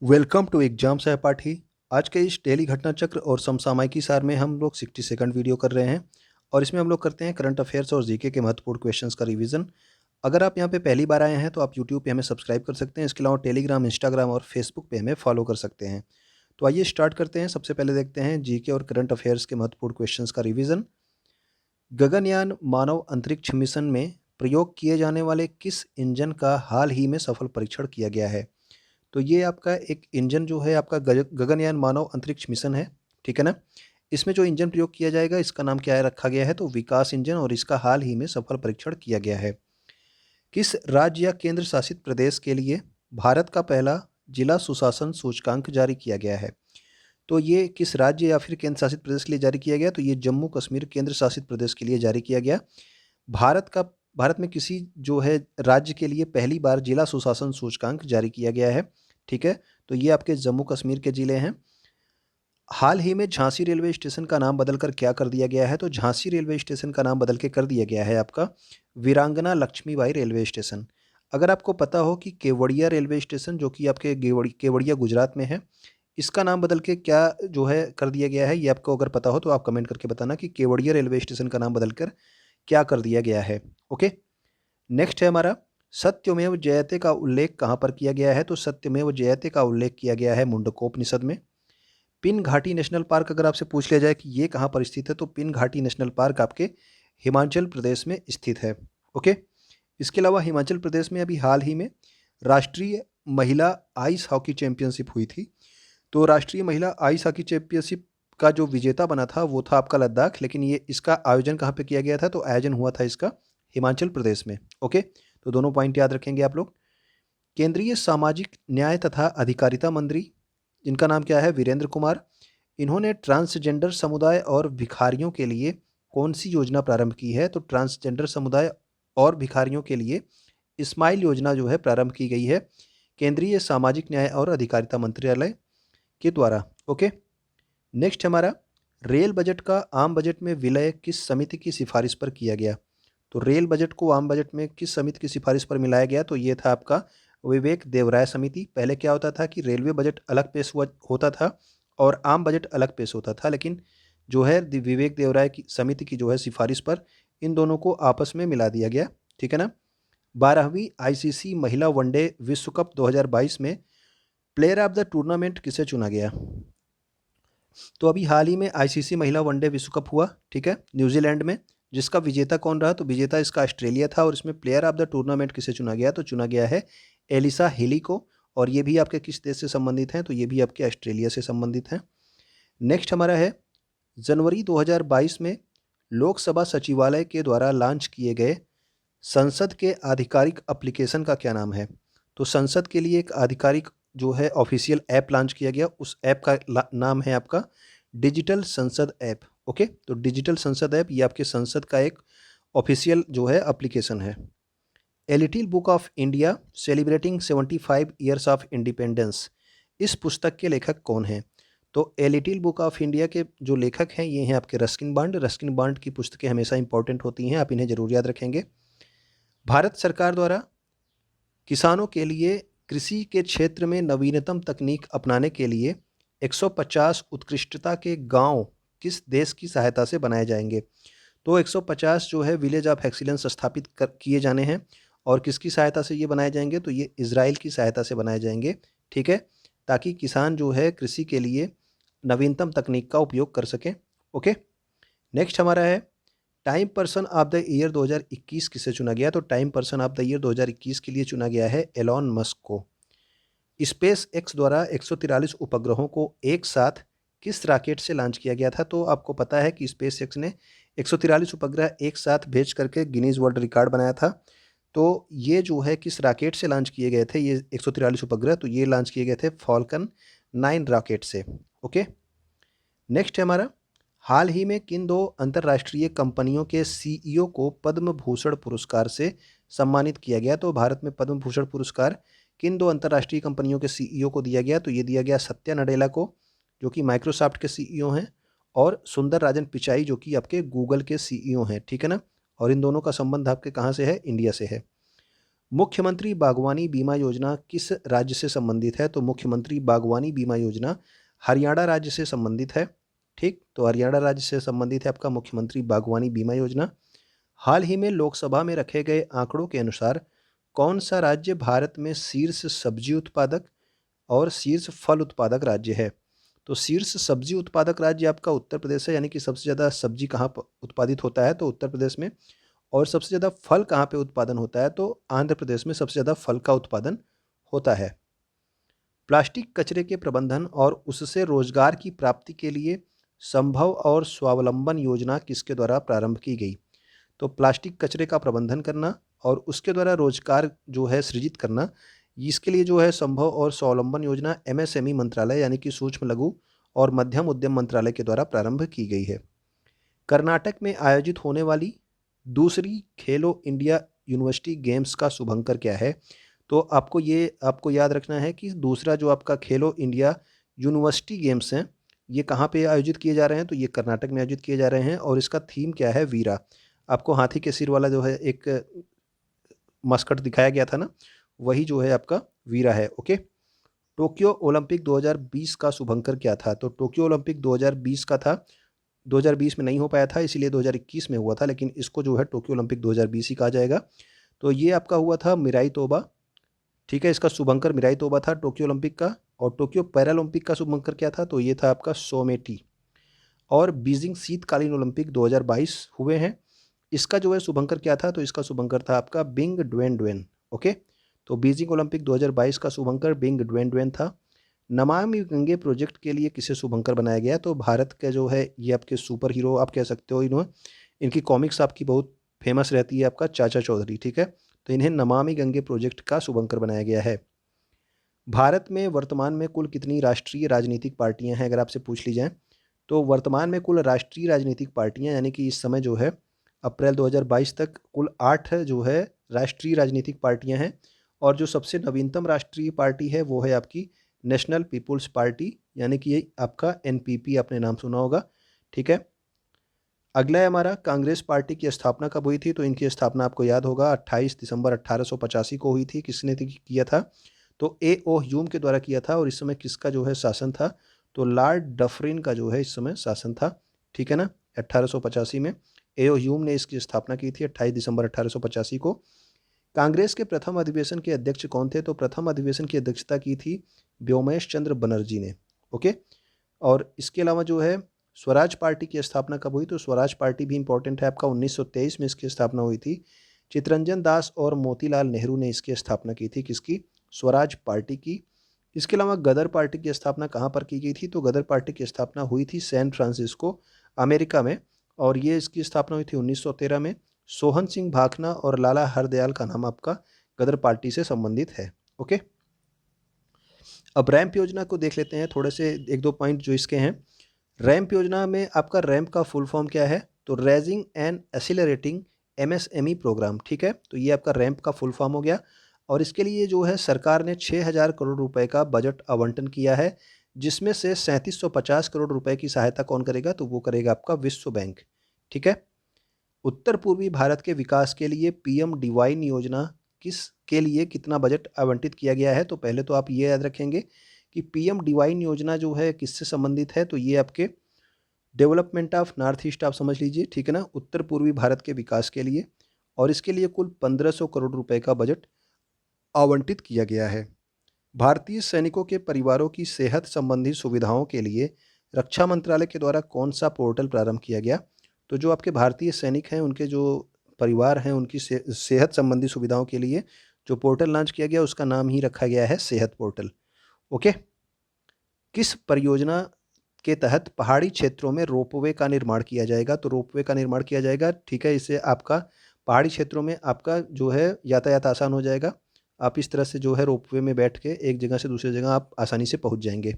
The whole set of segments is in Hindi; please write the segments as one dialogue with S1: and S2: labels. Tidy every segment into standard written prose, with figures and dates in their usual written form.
S1: वेलकम टू एग्जाम सहपाठी। आज के इस डेली घटना चक्र और समसामयिकी सार में हम लोग 60 सेकंड वीडियो कर रहे हैं और इसमें हम लोग करते हैं करंट अफेयर्स और जीके के महत्वपूर्ण क्वेश्चंस का रिवीजन। अगर आप यहाँ पे पहली बार आए हैं तो आप यूट्यूब पे हमें सब्सक्राइब कर सकते हैं। इसके अलावा टेलीग्राम, इंस्टाग्राम और फेसबुक पे हमें फॉलो कर सकते हैं। तो आइए स्टार्ट करते हैं। सबसे पहले देखते हैं जीके और करंट अफेयर्स के महत्वपूर्ण क्वेश्चन का रिविज़न। गगनयान मानव अंतरिक्ष मिशन में प्रयोग किए जाने वाले किस इंजन का हाल ही में सफल परीक्षण किया गया है? तो ये आपका एक इंजन जो है आपका गगनयान मानव अंतरिक्ष मिशन है, ठीक है ना? इसमें जो इंजन प्रयोग किया जाएगा इसका नाम क्या है रखा गया है? तो विकास इंजन, और इसका हाल ही में सफल परीक्षण किया गया है। किस राज्य या केंद्र शासित प्रदेश के लिए भारत का पहला जिला सुशासन सूचकांक जारी किया गया है? तो ये किस राज्य या फिर केंद्र शासित प्रदेश के लिए जारी किया गया? तो ये जम्मू कश्मीर केंद्र शासित प्रदेश के लिए जारी किया गया। भारत में किसी जो है राज्य के लिए पहली बार जिला सुशासन सूचकांक जारी किया गया है, ठीक है? तो ये आपके जम्मू कश्मीर के ज़िले हैं। हाल ही में झांसी रेलवे स्टेशन का नाम बदलकर क्या कर दिया गया है? तो झांसी रेलवे स्टेशन का नाम बदल के कर दिया गया है आपका वीरांगना लक्ष्मीबाई रेलवे स्टेशन। अगर आपको पता हो कि केवड़िया रेलवे स्टेशन जो कि आपके केवड़िया गुजरात में है, इसका नाम बदल के क्या जो है कर दिया गया है, ये आपको अगर पता हो तो आप कमेंट करके बताना कि केवड़िया रेलवे स्टेशन का नाम बदलकर क्या कर दिया गया है। ओके, नेक्स्ट है हमारा सत्यमेव जयते का उल्लेख कहाँ पर किया गया है? तो सत्यमेव जयते का उल्लेख किया गया है मुंडकोपनिषद में। पिन घाटी नेशनल पार्क अगर आपसे पूछ लिया जाए कि ये कहाँ पर स्थित है, तो पिन घाटी नेशनल पार्क आपके हिमाचल प्रदेश में स्थित है। ओके, इसके अलावा हिमाचल प्रदेश में अभी हाल ही में राष्ट्रीय महिला आइस हॉकी चैंपियनशिप हुई थी। तो राष्ट्रीय महिला आइस हॉकी चैंपियनशिप का जो विजेता बना था वो था आपका लद्दाख, लेकिन ये इसका आयोजन कहाँ पे किया गया था? तो आयोजन हुआ था इसका हिमाचल प्रदेश में। ओके, तो दोनों पॉइंट याद रखेंगे आप लोग। केंद्रीय सामाजिक न्याय तथा अधिकारिता मंत्री, जिनका नाम क्या है? वीरेंद्र कुमार। इन्होंने ट्रांसजेंडर समुदाय और भिखारियों के लिए कौन सी योजना प्रारंभ की है? तो ट्रांसजेंडर समुदाय और भिखारियों के लिए स्माइल योजना जो है प्रारंभ की गई है केंद्रीय सामाजिक न्याय और अधिकारिता मंत्रालय के द्वारा। ओके, नेक्स्ट हमारा रेल बजट का आम बजट में विलय किस समिति की सिफारिश पर किया गया? तो रेल बजट को आम बजट में किस समिति की सिफारिश पर मिलाया गया? तो ये था आपका विवेक देवराय समिति। पहले क्या होता था कि रेलवे बजट अलग पेश हुआ होता था और आम बजट अलग पेश होता था, लेकिन जो है विवेक देवराय की समिति की जो है सिफारिश पर इन दोनों को आपस में मिला दिया गया, ठीक है ना? 12वीं आईसीसी महिला वनडे विश्व कप 2022 में प्लेयर ऑफ द टूर्नामेंट किसे चुना गया? तो अभी हाल ही में आईसीसी महिला वनडे विश्व कप हुआ, ठीक है, न्यूजीलैंड में। जिसका विजेता कौन रहा? तो विजेता इसका ऑस्ट्रेलिया था, और इसमें प्लेयर ऑफ द टूर्नामेंट किसे चुना गया? तो चुना गया है एलिसा हेली को। और ये भी आपके किस देश से संबंधित हैं? तो ये भी आपके ऑस्ट्रेलिया से संबंधित हैं। नेक्स्ट हमारा है जनवरी 2022 में लोकसभा सचिवालय के द्वारा लॉन्च किए गए संसद के आधिकारिक एप्लीकेशन का क्या नाम है? तो संसद के लिए एक आधिकारिक जो है ऑफिशियल ऐप लॉन्च किया गया, उस ऐप का नाम है आपका डिजिटल संसद ऐप। ओके, तो डिजिटल संसद ऐप ये आपके संसद का एक ऑफिशियल जो है एप्लीकेशन है। A little book of India celebrating 75 years of independence, इस पुस्तक के लेखक कौन हैं? तो a little book of India के जो लेखक हैं ये हैं आपके रस्किन बॉन्ड। रस्किन बॉन्ड की पुस्तकें हमेशा इंपॉर्टेंट होती हैं, आप इन्हें जरूर याद रखेंगे। भारत सरकार द्वारा किसानों के लिए कृषि के क्षेत्र में नवीनतम तकनीक अपनाने के लिए 150 उत्कृष्टता के गांव किस देश की सहायता से बनाए जाएंगे? तो 150 जो है विलेज ऑफ एक्सीलेंस स्थापित किए जाने हैं, और किसकी सहायता से ये बनाए जाएंगे? तो ये इजराइल की सहायता से बनाए जाएंगे, ठीक है, ताकि किसान जो है कृषि के लिए नवीनतम तकनीक का उपयोग कर सकें। ओके, नेक्स्ट हमारा है time person of the year 2021 किसे चुना गया? तो time person of the year 2021 के लिए चुना गया है एलॉन मस्क को। स्पेस एक्स द्वारा 143 उपग्रहों को एक साथ किस रॉकेट से लॉन्च किया गया था? तो आपको पता है कि स्पेस एक्स ने 143 उपग्रह एक साथ भेज करके गिनीज वर्ल्ड रिकॉर्ड बनाया था। तो ये जो है किस रॉकेट से लॉन्च किए गए थे ये 143 उपग्रह? तो ये लॉन्च किए गए थे फॉल्कन 9 रॉकेट से। ओके, नेक्स्ट है हमारा हाल ही में किन दो अंतर्राष्ट्रीय कंपनियों के सीईओ को पद्म भूषण पुरस्कार से सम्मानित किया गया? तो भारत में पद्म भूषण पुरस्कार किन दो अंतर्राष्ट्रीय कंपनियों के सीईओ को दिया गया? तो ये दिया गया सत्या नडेला को, जो कि माइक्रोसॉफ्ट के सीईओ हैं, और सुंदर राजन पिचाई जो कि आपके गूगल के सीईओ हैं, ठीक है ना? और इन दोनों का संबंध आपके कहाँ से है? इंडिया से है। मुख्यमंत्री बागवानी बीमा योजना किस राज्य से संबंधित है? तो मुख्यमंत्री बागवानी बीमा योजना हरियाणा राज्य से संबंधित है। ठीक, तो हरियाणा राज्य से संबंधित है आपका मुख्यमंत्री बागवानी बीमा योजना। हाल ही में लोकसभा में रखे गए आंकड़ों के अनुसार कौन सा राज्य भारत में शीर्ष सब्जी उत्पादक और शीर्ष फल उत्पादक राज्य है? तो शीर्ष सब्जी उत्पादक राज्य आपका उत्तर प्रदेश है, यानी कि सबसे ज़्यादा सब्जी कहाँ उत्पादित होता है? तो उत्तर प्रदेश में। और सबसे ज़्यादा फल कहाँ पे उत्पादन होता है? तो आंध्र प्रदेश में सबसे ज़्यादा फल का उत्पादन होता है। प्लास्टिक कचरे के प्रबंधन और उससे रोजगार की प्राप्ति के लिए संभव और स्वावलंबन योजना किसके द्वारा प्रारंभ की गई? तो प्लास्टिक कचरे का प्रबंधन करना और उसके द्वारा रोजगार जो है सृजित करना, इसके लिए जो है संभव और स्वावलंबन योजना एमएसएमई मंत्रालय यानी कि सूक्ष्म लघु और मध्यम उद्यम मंत्रालय के द्वारा प्रारंभ की गई है। कर्नाटक में आयोजित होने वाली दूसरी खेलो इंडिया यूनिवर्सिटी गेम्स का शुभंकर क्या है? तो आपको याद रखना है कि दूसरा जो आपका खेलो इंडिया यूनिवर्सिटी गेम्स हैं, ये कहाँ पे आयोजित किए जा रहे हैं? तो ये कर्नाटक में आयोजित किए जा रहे हैं और इसका थीम क्या है? वीरा। आपको हाथी के सिर वाला जो है एक मस्कट दिखाया गया था ना, वही जो है आपका वीरा है। ओके। टोक्यो ओलंपिक 2020 का शुभंकर क्या था? तो टोक्यो ओलंपिक 2020 का था, 2020 में नहीं हो पाया था, इसीलिए 2021 में हुआ था, लेकिन इसको जो है टोक्यो ओलंपिक 2020 ही कहा जाएगा। तो ये आपका हुआ था मिराई तोबा। ठीक है, इसका शुभंकर मिराई तोबा था टोक्यो ओलंपिक का। और टोक्यो पैरालंपिक का शुभंकर क्या था? तो ये था आपका सोमेटी। और बीजिंग शीतकालीन ओलंपिक 2022 हुए हैं, इसका जो है शुभंकर क्या था? तो इसका शुभंकर था आपका बिंग ड्वेन ड्वेन। ओके, तो बीजिंग ओलंपिक 2022 का शुभंकर बिंग ड्वेन ड्वेन था। नमामि गंगे प्रोजेक्ट के लिए किसे शुभंकर बनाया गया? तो भारत के जो है ये आपके सुपर हीरो आप कह सकते हो, इन्होंने इनकी कॉमिक्स आपकी बहुत फेमस रहती है, आपका चाचा चौधरी। ठीक है, तो इन्हें नमामि गंगे प्रोजेक्ट का शुभंकर बनाया गया है। भारत में वर्तमान में कुल कितनी राष्ट्रीय राजनीतिक पार्टियां हैं अगर आपसे पूछ ली जाए? तो वर्तमान में कुल राष्ट्रीय राजनीतिक पार्टियां, यानी कि इस समय जो है अप्रैल 2022 तक कुल 8 जो है राष्ट्रीय राजनीतिक पार्टियां हैं। और जो सबसे नवीनतम राष्ट्रीय पार्टी है वो है आपकी नेशनल पीपुल्स पार्टी, यानी कि ये आपका एनपीपी, आपने नाम सुना होगा। ठीक है, अगला है हमारा कांग्रेस पार्टी की स्थापना कब हुई थी? तो इनकी स्थापना आपको याद होगा 28 दिसंबर 1885 को हुई थी। किसने किया था? तो ए ओ ह्यूम के द्वारा किया था। और इस समय किसका जो है शासन था? तो लॉर्ड डफरिन का जो है इस समय शासन था। ठीक है ना, 1885 में ए ओ ह्यूम ने इसकी स्थापना की थी 28 दिसंबर 1885 को। कांग्रेस के प्रथम अधिवेशन के अध्यक्ष कौन थे? तो प्रथम अधिवेशन की अध्यक्षता की थी व्योमेश चंद्र बनर्जी ने। ओके, और इसके अलावा जो है स्वराज पार्टी की स्थापना कब हुई? तो स्वराज पार्टी भी इंपॉर्टेंट है आपका, 1923 में इसकी स्थापना हुई थी। चितरंजन दास और मोतीलाल नेहरू ने इसकी स्थापना की थी, किसकी? स्वराज पार्टी की। इसके अलावा गदर पार्टी की स्थापना कहाँ पर की गई थी? तो गदर पार्टी की स्थापना हुई थी सैन फ्रांसिस्को, अमेरिका में। और ये इसकी स्थापना हुई थी 1913 में। सोहन सिंह भाखना और लाला हरदयाल का नाम आपका गदर पार्टी से संबंधित है। ओके, अब रैंप योजना को देख लेते हैं, थोड़े से एक दो पॉइंट जो इसके हैं। रैंप योजना में आपका रैंप का फुल फॉर्म क्या है? तो raising and accelerating MSME programme. ठीक है, तो ये आपका रैंप का फुल फॉर्म हो गया। और इसके लिए जो है सरकार ने 6,000 करोड़ रुपए का बजट आवंटन किया है, जिसमें से 3750 करोड़ रुपए की सहायता कौन करेगा? तो वो करेगा आपका विश्व बैंक। ठीक है, उत्तर पूर्वी भारत के विकास के लिए पीएम डिवाइन योजना किस के लिए कितना बजट आवंटित किया गया है? तो पहले तो आप ये याद रखेंगे कि पीएम डिवाइन योजना जो है किससे संबंधित है? तो ये आपके डेवलपमेंट ऑफ नॉर्थ ईस्ट आप समझ लीजिए। ठीक है ना, उत्तर पूर्वी भारत के विकास के लिए। और इसके लिए कुल 1500 करोड़ रुपए का बजट आवंटित किया गया है। भारतीय सैनिकों के परिवारों की सेहत संबंधी सुविधाओं के लिए रक्षा मंत्रालय के द्वारा कौन सा पोर्टल प्रारंभ किया गया? तो जो आपके भारतीय सैनिक हैं उनके जो परिवार हैं उनकी सेहत संबंधी सुविधाओं के लिए जो पोर्टल लॉन्च किया गया उसका नाम ही रखा गया है सेहत पोर्टल। ओके, किस परियोजना के तहत पहाड़ी क्षेत्रों में रोपवे का निर्माण किया जाएगा? तो रोपवे का निर्माण किया जाएगा। ठीक है, इससे आपका पहाड़ी क्षेत्रों में आपका जो है यातायात आसान हो जाएगा। आप इस तरह से जो है रोपवे में बैठ के एक जगह से दूसरी जगह आप आसानी से पहुंच जाएंगे।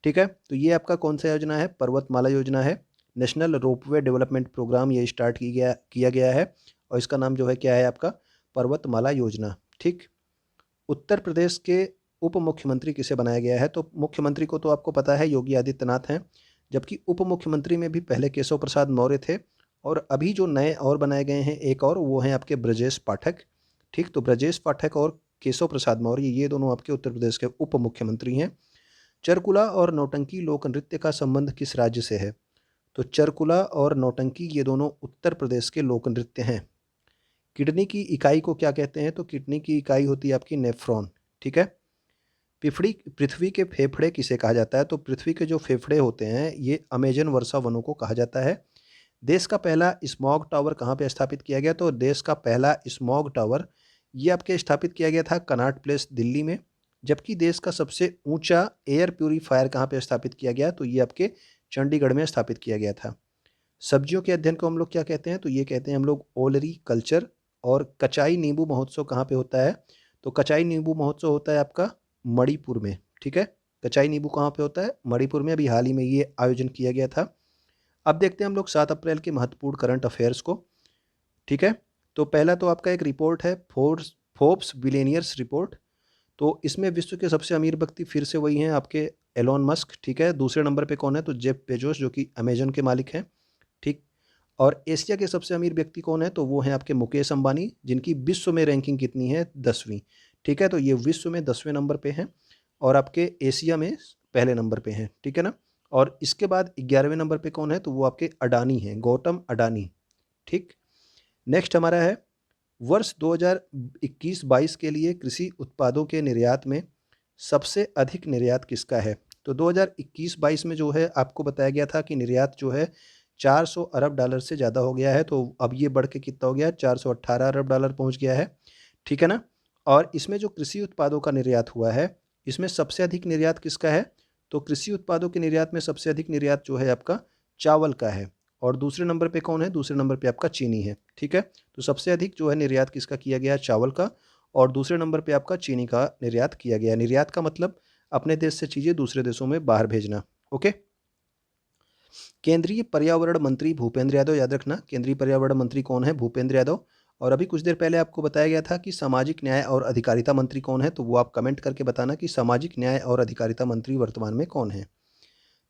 S1: ठीक है, तो ये आपका कौन सा योजना है? पर्वतमाला योजना है। नेशनल रोपवे डेवलपमेंट प्रोग्राम ये स्टार्ट किया गया है और इसका नाम जो है क्या है आपका? पर्वतमाला योजना। ठीक, उत्तर प्रदेश के उप मुख्यमंत्री किसे बनाया गया है? तो मुख्यमंत्री को तो आपको पता है योगी आदित्यनाथ हैं, जबकि उप मुख्यमंत्री में भी पहले केशव प्रसाद मौर्य थे। और अभी जो नए और बनाए गए हैं एक और, वो हैं आपके ब्रजेश पाठक। ठीक, तो ब्रजेश पाठक और केशव प्रसाद मौर्य ये दोनों आपके उत्तर प्रदेश के उप मुख्यमंत्री हैं। चरकुला और नौटंकी लोक नृत्य का संबंध किस राज्य से है? तो चरकुला और नौटंकी ये दोनों उत्तर प्रदेश के लोक नृत्य हैं। किडनी की इकाई को क्या कहते हैं? तो किडनी की इकाई होती है आपकी नेफ्रॉन। ठीक है। पृथ्वी के फेफड़े किसे कहा जाता है? तो पृथ्वी के जो फेफड़े होते हैं ये अमेजन वर्षा वनों को कहा जाता है। देश का पहला स्मॉग टावर कहाँ पे स्थापित किया गया? तो देश का पहला स्मॉग टावर ये आपके स्थापित किया गया था कनॉट प्लेस दिल्ली में। जबकि देश का सबसे ऊंचा एयर प्यूरीफायर कहाँ पे स्थापित किया गया? तो ये आपके चंडीगढ़ में स्थापित किया गया था। सब्जियों के अध्ययन को हम लोग क्या कहते हैं? तो ये कहते हैं हम लोग ओलरी कल्चर। और कचाई नींबू महोत्सव कहाँ पे होता है? तो कचाई नींबू महोत्सव होता है आपका मणिपुर में। ठीक है, कचाई नींबू कहाँ पे होता है? मणिपुर में। अभी हाल ही में ये आयोजन किया गया था। अब देखते हैं हम लोग 7 अप्रैल के महत्वपूर्ण करंट अफेयर्स को। ठीक है, तो पहला तो आपका एक रिपोर्ट है फोर्ब्स बिलियनियर्स रिपोर्ट। तो इसमें विश्व के सबसे अमीर व्यक्ति फिर से वही हैं आपके एलोन मस्क। ठीक है, दूसरे नंबर पे कौन है? तो जेफ बेजोस जो कि अमेजन के मालिक हैं। ठीक, और एशिया के सबसे अमीर व्यक्ति कौन है? तो वो हैं आपके मुकेश अंबानी, जिनकी विश्व में रैंकिंग कितनी है? 10वीं। ठीक है, तो ये विश्व में 10वें नंबर पे हैं और आपके एशिया में पहले नंबर पे हैं। ठीक है ना। और इसके बाद 11वें नंबर पे कौन है? तो वो आपके अडानी हैं, गौतम अडानी। ठीक, नेक्स्ट हमारा है वर्ष 2021-22 के लिए कृषि उत्पादों के निर्यात में सबसे अधिक निर्यात किसका है? तो 2021-22 में जो है आपको बताया गया था कि निर्यात जो है 400 अरब डॉलर से ज़्यादा हो गया है। तो अब ये बढ़ के कितना हो गया? 418 अरब डॉलर पहुंच गया है। ठीक है ना। और इसमें जो कृषि उत्पादों का निर्यात हुआ है, इसमें सबसे अधिक निर्यात किसका है? तो कृषि उत्पादों के निर्यात में सबसे अधिक निर्यात जो है आपका चावल का है। और दूसरे नंबर पे कौन है? दूसरे नंबर पे आपका चीनी है। ठीक है, तो सबसे अधिक जो है निर्यात किसका किया गया? चावल का। और दूसरे नंबर पे आपका चीनी का निर्यात किया गया। निर्यात का मतलब अपने देश से चीज़ें दूसरे देशों में बाहर भेजना। ओके। केंद्रीय पर्यावरण मंत्री भूपेंद्र यादव, याद रखना केंद्रीय पर्यावरण मंत्री कौन है? भूपेंद्र यादव। और अभी कुछ देर पहले आपको बताया गया था कि सामाजिक न्याय और अधिकारिता मंत्री कौन है? तो वो आप कमेंट करके बताना कि सामाजिक न्याय और अधिकारिता मंत्री वर्तमान में कौन है।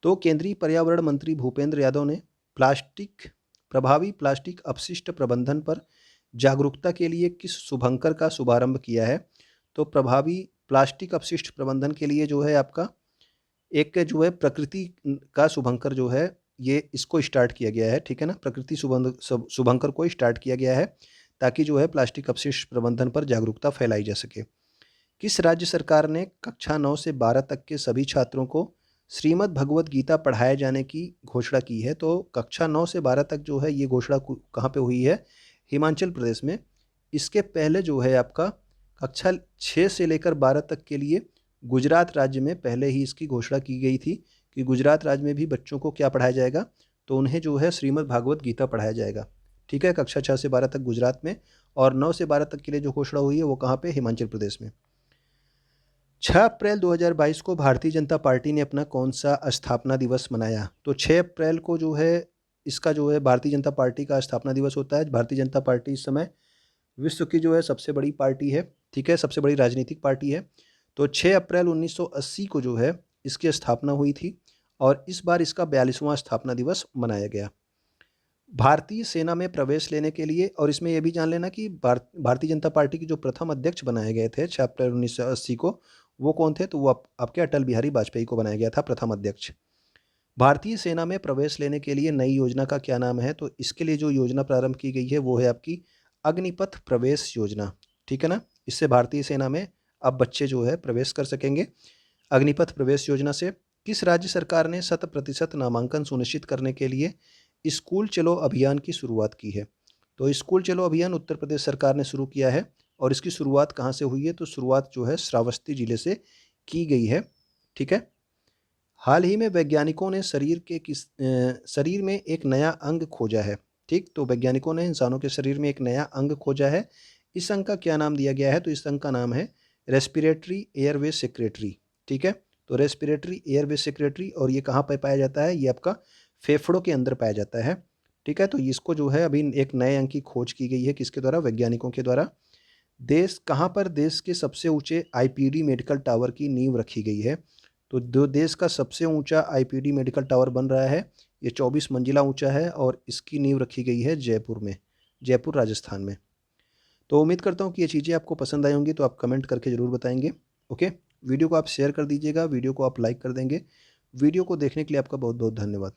S1: तो केंद्रीय पर्यावरण मंत्री भूपेंद्र यादव ने प्रभावी प्लास्टिक अपशिष्ट प्रबंधन पर जागरूकता के लिए किस शुभंकर का शुभारंभ किया है? तो प्रभावी प्लास्टिक अपशिष्ट प्रबंधन के लिए जो है आपका एक जो है प्रकृति का शुभंकर जो है ये इसको स्टार्ट किया गया है। ठीक है ना, प्रकृति शुभंकर को स्टार्ट किया गया है ताकि जो है प्लास्टिक अपशिष्ट प्रबंधन पर जागरूकता फैलाई जा सके। किस राज्य सरकार ने कक्षा 9 से 12 तक के सभी छात्रों को श्रीमद् भगवत गीता पढ़ाए जाने की घोषणा की है? तो कक्षा 9 से 12 तक जो है ये घोषणा कहाँ पे हुई है? हिमाचल प्रदेश में। इसके पहले जो है आपका कक्षा 6 से लेकर 12 तक के लिए गुजरात राज्य में पहले ही इसकी घोषणा की गई थी कि गुजरात राज्य में भी बच्चों को क्या पढ़ाया जाएगा? तो उन्हें जो है श्रीमद् भागवत गीता पढ़ाया जाएगा। ठीक है, कक्षा 6 से 12 तक गुजरात में और 9 से 12 तक के लिए जो घोषणा हुई है वो कहाँ पे? हिमाचल प्रदेश में। 6 अप्रैल 2022 को भारतीय जनता पार्टी ने अपना कौन सा स्थापना दिवस मनाया? तो 6 अप्रैल को जो है इसका जो है भारतीय जनता पार्टी का स्थापना दिवस होता है। भारतीय जनता पार्टी इस समय विश्व की जो है सबसे बड़ी पार्टी है। ठीक है, सबसे बड़ी राजनीतिक पार्टी है। तो 6 अप्रैल 1980 को जो है इसकी स्थापना हुई थी और इस बार इसका 42वां स्थापना दिवस मनाया गया। भारतीय सेना में प्रवेश लेने के लिए, और इसमें यह भी जान लेना कि भारतीय जनता पार्टी के जो प्रथम अध्यक्ष बनाए गए थे 6 अप्रैल 1980 को, वो कौन थे? तो वो आपके अटल बिहारी वाजपेयी को बनाया गया था प्रथम अध्यक्ष। भारतीय सेना में प्रवेश लेने के लिए नई योजना का क्या नाम है? तो इसके लिए जो योजना प्रारंभ की गई है वो है आपकी अग्निपथ प्रवेश योजना। ठीक है ना, इससे भारतीय सेना में अब बच्चे जो है प्रवेश कर सकेंगे अग्निपथ प्रवेश योजना से। किस राज्य सरकार ने 100% नामांकन सुनिश्चित करने के लिए स्कूल चलो अभियान की शुरुआत की है? तो स्कूल चलो अभियान उत्तर प्रदेश सरकार ने शुरू किया है। और इसकी शुरुआत कहाँ से हुई है? तो शुरुआत जो है श्रावस्ती जिले से की गई है। ठीक है, हाल ही में वैज्ञानिकों ने शरीर में एक नया अंग खोजा है। ठीक, तो वैज्ञानिकों ने इंसानों के शरीर में एक नया अंग खोजा है। इस अंग का क्या नाम दिया गया है? तो इस अंग का नाम है रेस्पिरेटरी एयरवे सेक्रेटरी। ठीक है, तो रेस्पिरेटरी एयरवे सेक्रेटरी, और ये कहाँ पर पाया जाता है? ये आपका फेफड़ों के अंदर पाया जाता है। ठीक है, तो इसको जो है अभी एक नए अंग की खोज की गई है। किसके द्वारा? वैज्ञानिकों के द्वारा। कहाँ पर देश के सबसे ऊंचे आईपीडी मेडिकल टावर की नींव रखी गई है? तो जो देश का सबसे ऊंचा आईपीडी मेडिकल टावर बन रहा है ये 24 मंजिला ऊंचा है और इसकी नींव रखी गई है जयपुर में, जयपुर राजस्थान में। तो उम्मीद करता हूँ कि ये चीज़ें आपको पसंद आई होंगी, तो आप कमेंट करके ज़रूर बताएँगे। ओके, वीडियो को आप शेयर कर दीजिएगा, वीडियो को आप लाइक कर देंगे। वीडियो को देखने के लिए आपका बहुत-बहुत धन्यवाद।